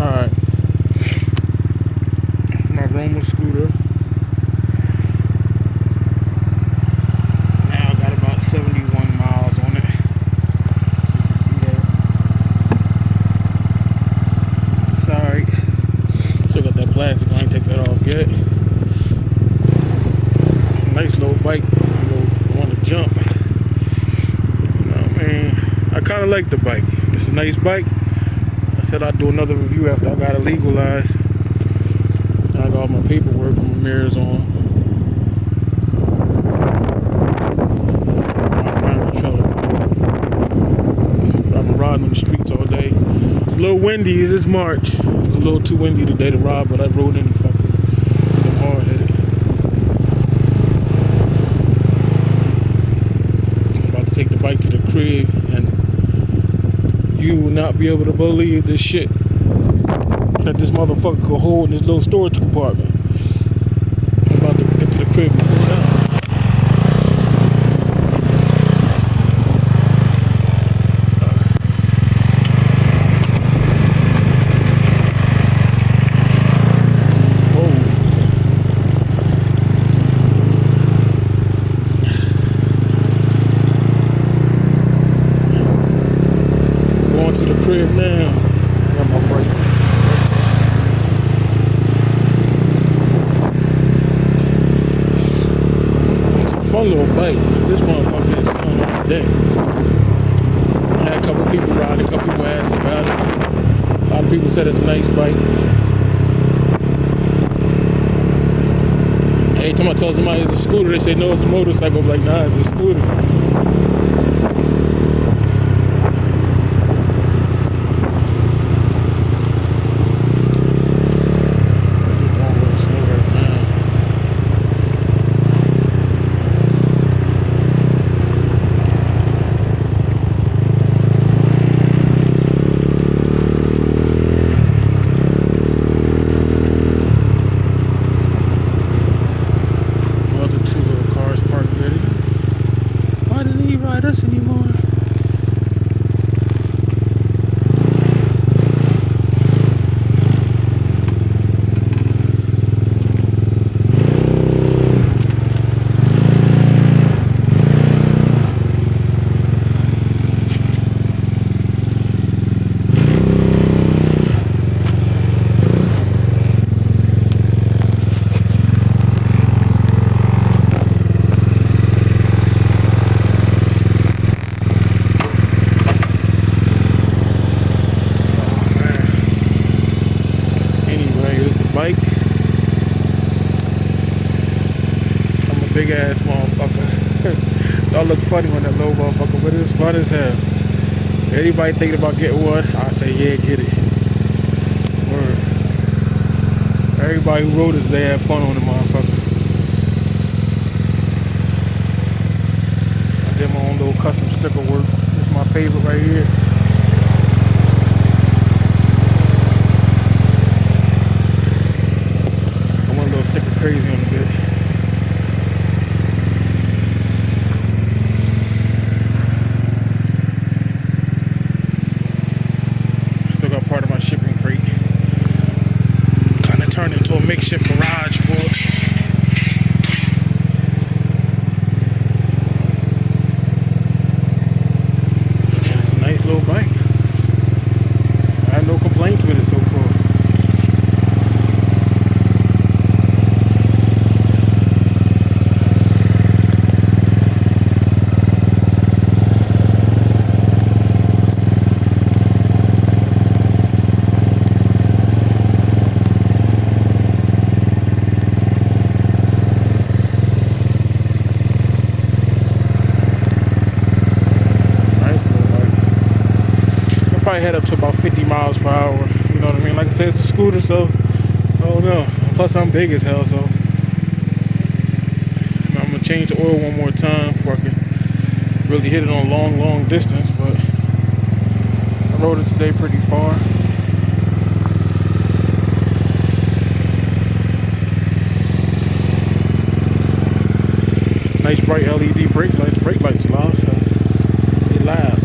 ride. My Roma scooter. Now I got about 71 miles on it. You can see that. Sorry. Still got that plastic. I ain't take that off yet. Nice little bike. Want to jump. You know what I mean? I kind of like the bike. It's a nice bike. I said I'd do another review after I got it legalized. I got all my paperwork and my mirrors on. I've been riding on the streets all day. It's a little windy. It's March. It was a little too windy today to ride, but I rode any fucker. I'm hard headed. I'm about to take the bike to the crib, and you will not be able to believe this shit that this motherfucker could hold in this little storage compartment. I'm about to get to the crib and pull it out. Going to the crib now. I got my brakes. Fun little bike. This motherfucker is fun all day. I had a couple people riding, a couple people asked about it. A lot of people said it's a nice bike. Every time I tell somebody it's a scooter, they say no, it's a motorcycle. I'm like, nah, it's a scooter. Ride us anymore. Bike. I'm a big ass motherfucker. So I look funny when that little motherfucker, but it's fun as hell. Anybody thinking about getting one, I say yeah, get it. Word. Everybody who rode it today had fun on the motherfucker. I did my own little custom sticker work. This is my favorite right here. Crazy on the bitch. Still got part of my shipping crate. Kind of turned into a makeshift garage for it. It's a nice little bike. I have no complaints with it so far. Probably head up to about 50 miles per hour. You know what I mean? Like I said, it's a scooter, so I don't know. Plus, I'm big as hell, so I'm gonna change the oil one more time before I can really hit it on long distance. But I rode it today pretty far. Nice bright LED brake lights. Brake lights loud. They loud.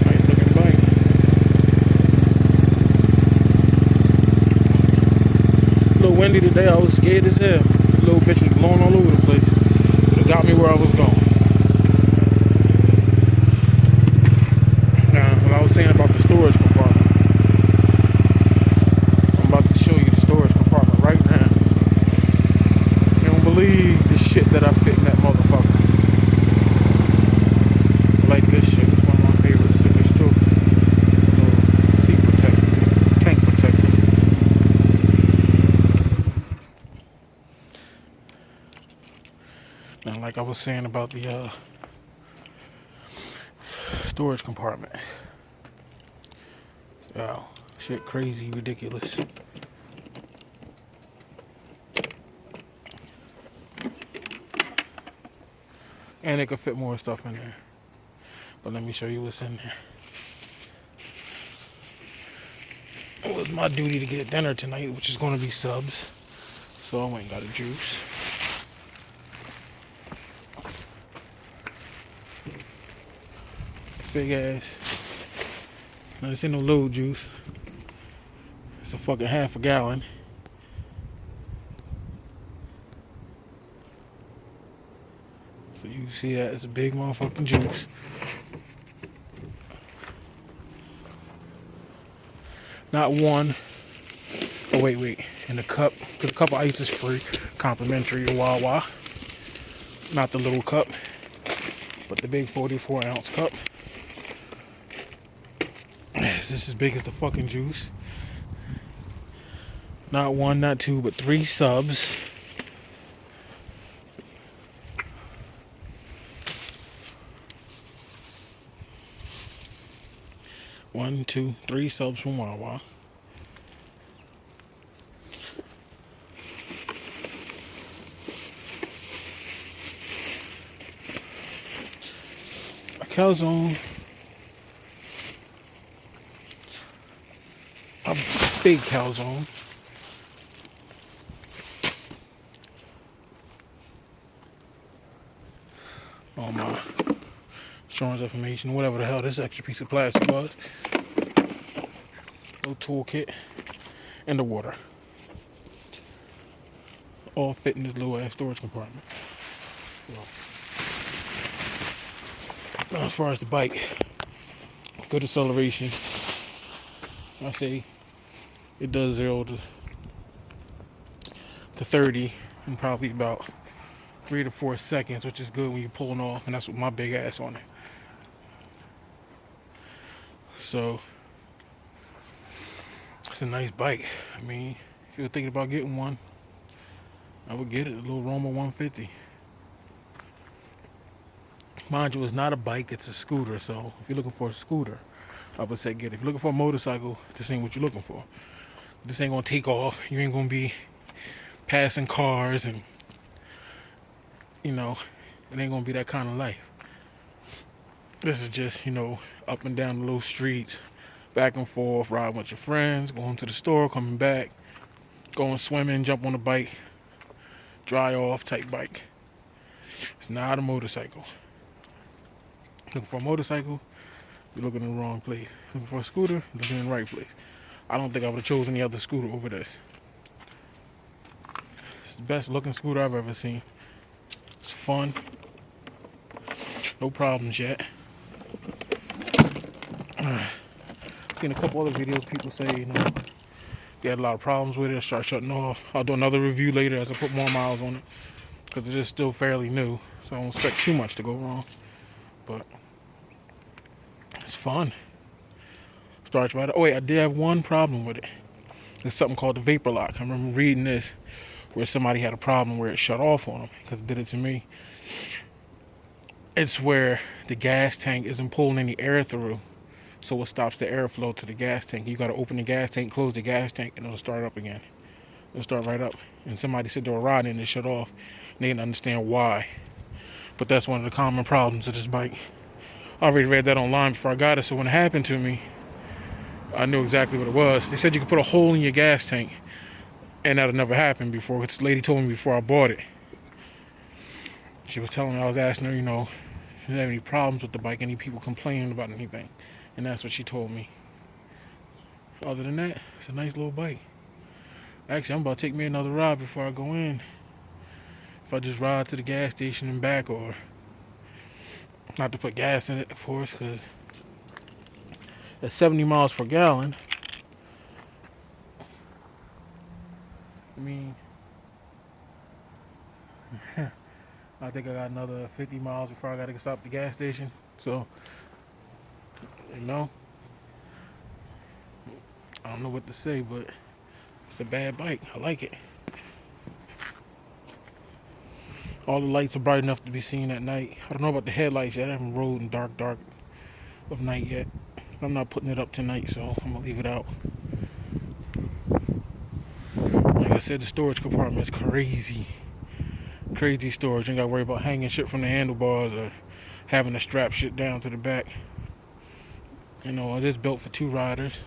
Nice looking bike. windy today. I was scared as hell. The little bitch was blowing all over the place. But it got me where I was going. Now, what I was saying about the storage compartment. I'm about to show you the storage compartment right now. You don't believe the shit that I fit in that motherfucker. I like this shit. It's one of my favorite stickers too. Seat protector, tank protector. Now, like I was saying about the storage compartment. Wow, shit crazy, ridiculous. And it could fit more stuff in there. But let me show you what's in there. It was my duty to get dinner tonight, which is going to be subs. So I went and got a juice. Big ass. Now this ain't no little juice. It's a fucking half a gallon. So you see that it's a big motherfucking juice. Not one. Oh wait. In the cup, because the cup of ice is free, complimentary at Wawa. Not the little cup, but the big 44-ounce cup. This is as big as the fucking juice. Not one, not two, but 3 subs. One, two, 3 subs from Wawa. A calzone. A big calzone. All my insurance information, whatever the hell this extra piece of plastic was. Little toolkit. And the water. All fit in this little ass storage compartment. Now, as far as the bike, good acceleration. I say it does 0 to 30 in probably about 3 to 4 seconds, which is good when you're pulling off, and that's with my big ass on it. So it's a nice bike. I mean, if you're thinking about getting one, I would get it, a little Roma 150. Mind you, it's not a bike, it's a scooter. So if you're looking for a scooter, I would say get it. If you're looking for a motorcycle, this ain't what you're looking for. This ain't gonna take off. You ain't gonna be passing cars and, you know, it ain't gonna be that kind of life. This is just, up and down the little streets, back and forth, riding with your friends, going to the store, coming back, going swimming, jump on the bike, dry off type bike. It's not a motorcycle. Looking for a motorcycle, you're looking in the wrong place. Looking for a scooter, you're looking in the right place. I don't think I would have chosen any other scooter over this. It's the best looking scooter I've ever seen. It's fun. No problems yet. Seen a couple other videos, people say, they had a lot of problems with it, start shutting off. I'll do another review later as I put more miles on it, because it is still fairly new, so I don't expect too much to go wrong. But it's fun. Starts right up. Oh wait, I did have one problem with it. There's something called the vapor lock. I remember reading this where somebody had a problem where it shut off on them, because it did it to me. It's where the gas tank isn't pulling any air through, so it stops the airflow to the gas tank. You got to open the gas tank, close the gas tank, and it'll start up again. It'll start right up. And somebody said they were riding and it shut off. And they didn't understand why. But that's one of the common problems of this bike. I already read that online before I got it, so when it happened to me, I knew exactly what it was. They said you could put a hole in your gas tank, and that had never happened before. This lady told me before I bought it. She was telling me, I was asking her, if you have any problems with the bike, any people complaining about anything. And that's what she told me. Other than that, it's a nice little bike. Actually, I'm about to take me another ride before I go in. If I just ride to the gas station and back, or not to put gas in it, of course, because at 70 miles per gallon, I mean, I think I got another 50 miles before I got to stop at the gas station. So, you know, I don't know what to say, but it's a bad bike. I like it. All the lights are bright enough to be seen at night. I don't know about the headlights yet. I haven't rode in dark of night yet. I'm not putting it up tonight, so I'm gonna leave it out. Like I said, the storage compartment is crazy. Crazy storage. You ain't gotta worry about hanging shit from the handlebars or having to strap shit down to the back. You know, it is built for 2 riders.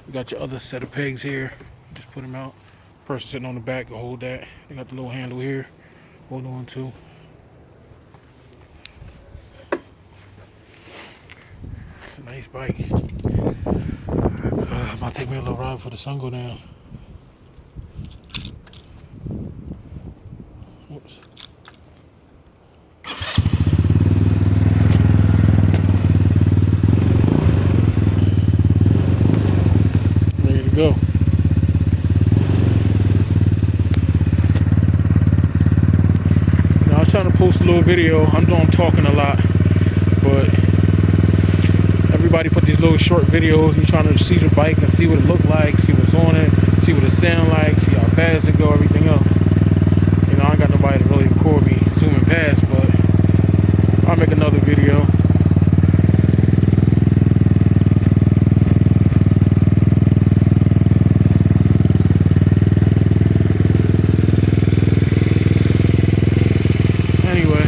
You got your other set of pegs here. Just put them out. Person sitting on the back will hold that. You got the little handle here. Hold on to. It's a nice bike. I'm about to take me a little ride before the sun go down. Oops. Ready to go. Now, I was trying to post a little video. I'm talking a lot, but everybody put these little short videos. Me trying to see the bike and see what it look like, see what's on it, see what it sound like, see how fast it go, everything else. You know, I ain't got nobody to really record me zooming past, but I'll make another video. Anyway,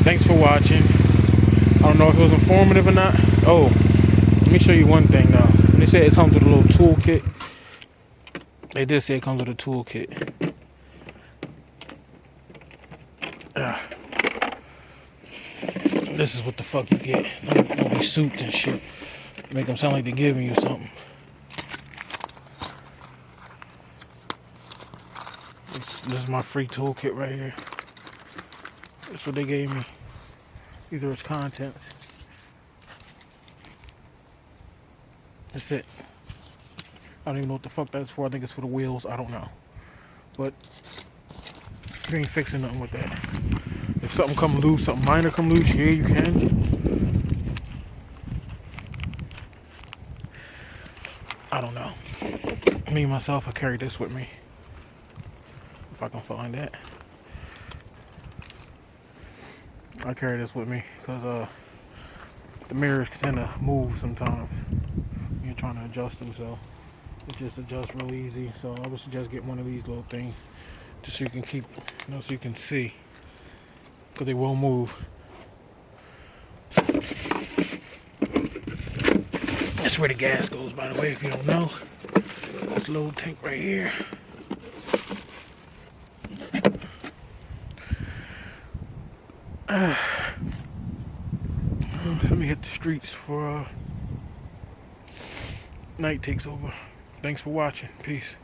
thanks for watching. I don't know if it was informative or not. Oh, let me show you one thing though. They said it comes with a little toolkit. They did say it comes with a toolkit. This is what the fuck you get. Don't be souped and shit. Make them sound like they're giving you something. This is my free toolkit right here. That's what they gave me. These are its contents. That's it. I don't even know what the fuck that's for. I think it's for the wheels. I don't know. But you ain't fixing nothing with that. If something come loose, something minor come loose, yeah, you can. I don't know. Me, myself, I carry this with me. If I can find that. I carry this with me because the mirrors tend to move sometimes. You're trying to adjust them, so it just adjusts real easy. So I would suggest get one of these little things just so you can keep, you know, so you can see, because they will move. That's where the gas goes, by the way, if you don't know. This little tank right here. Let me hit the streets before night takes over. Thanks for watching. Peace.